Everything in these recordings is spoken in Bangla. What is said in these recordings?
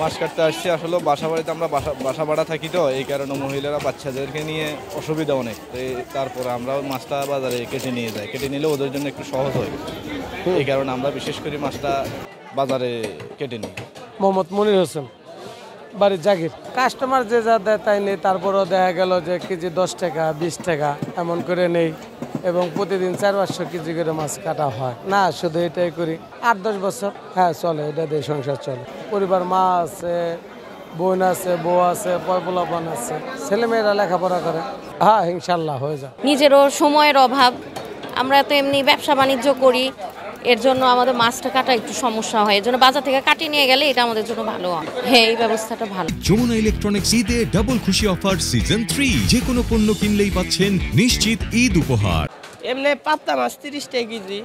মাছ কাটতে আসছি আসলে বাসা বাড়িতে আমরা বাসা ভাড়া থাকি, তো এই কারণে মহিলারা বাচ্চাদেরকে নিয়ে অসুবিধা অনেক, তো তারপরে আমরা মাছটা বাজারে কেটে নিয়ে যাই, কেটে নিলে ওদের জন্য একটু সহজ হয়। এই কারণে আমরা বিশেষ করে মাছটা বাজারে কেটে নিই। মোহাম্মদ মনির হোসেন, বাড়ির জাগির। কাস্টমার যে যা দেয় তাই নেই, তারপরেও দেখা গেল যে কেজি 10 টাকা 20 টাকা এমন করে নেই, এবং প্রতিদিন 400-500 কেজি করে মাছ কাটা হয় না। শুধু এটাই করি 8-10 বছর, হ্যাঁ চলে, এটা দিয়ে সংসার চলে। পরিবার, মা আছে, বোন আছে, বউ আছে, পোলাপান আছে, ছেলেমেয়েরা লেখাপড়া করে। হ্যাঁ ইনশাল্লাহ হয়ে যায়। নিজেরও সময়ের অভাব, আমরা তো এমনি ব্যবসা বাণিজ্য করি, এর জন্য আমাদের মাছটা কাটা একটু সমস্যা হয়, এর জন্য বাজার থেকে কাটিয়ে নিয়ে গেলে এটা আমাদের জন্য ভালো হয়। হ্যাঁ, এই ব্যবস্থাটা ভালো। যমুনা ইলেকট্রনিক্স ঈদে ডাবল খুশি অফার সিজন 3, যে কোনো পণ্য কিনলেই পাচ্ছেন নিশ্চিত ঈদ উপহার। এমনি পাবদা মাছ 30 টাকা কেজি,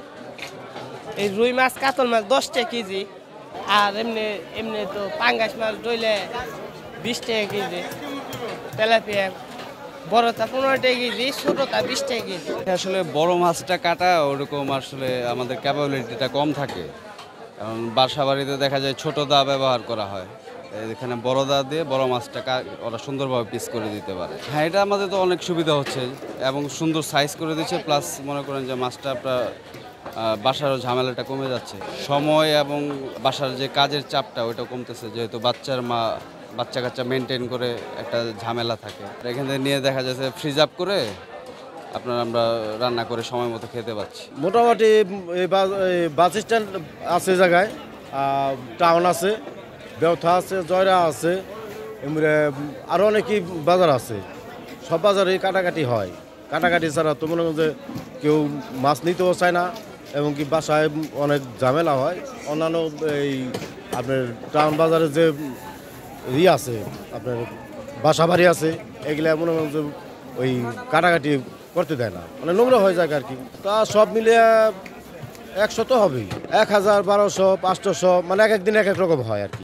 এই রুই মাছ কাতল মাছ 10 টাকা কেজি, আর এমনি এমনি তো পাঙ্গাস মাছ ডইলে 20 টাকা কেজি, তেলাপিয়া বড়টা 15 টাকা কেজি, ছোটটা 20 টাকা কেজি। আসলে বড় মাছটা কাটা ওরকম আসলে আমাদের ক্যাপাবিলিটিটা কম থাকে, কারণ বাসা বাড়িতে দেখা যায় ছোট দা ব্যবহার করা হয়, এখানে বড় দা দিয়ে বড় মাছটা ওরা সুন্দরভাবে পিস করে দিতে পারে। হ্যাঁ, এটা আমাদের তো অনেক সুবিধা হচ্ছে এবং সুন্দর সাইজ করে দিচ্ছে, প্লাস মনে করেন যে মাছটা আপনার বাসারও ঝামেলাটা কমে যাচ্ছে, সময় এবং বাসার যে কাজের চাপটা ওইটা কমতেছে, যেহেতু বাচ্চা কাচ্চা মেনটেন করে একটা ঝামেলা থাকে। এখান থেকে নিয়ে দেখা যাচ্ছে ফ্রিজ আপ করে আমরা রান্না করে সময় মতো খেতে পাচ্ছি। মোটামুটি বাস স্ট্যান্ড আছে জায়গায়, টাউন আছে, ব্যবথা আছে, জয়রা আছে, এমনি আরও অনেকই বাজার আছে। সব বাজারেই কাটাকাটি হয়। কাটাকাটি ছাড়া তো মনে করেন যে কেউ মাছ নিতেও চায় না, এবং কি বাসায় অনেক ঝামেলা হয়। অন্যান্য এই আপনার টাউন বাজারে যে আছে আপনার বাসা বাড়ি আছে, এগুলা মনে করেন যে ওই কাটাকাটি করতে দেয় না, মানে নোংরা হয়ে যায় আর কি। তা সব মিলিয়ে 100 তো হবেই, 1000, 1200, 500, মানে এক একদিন এক এক রকম হয় আর কি।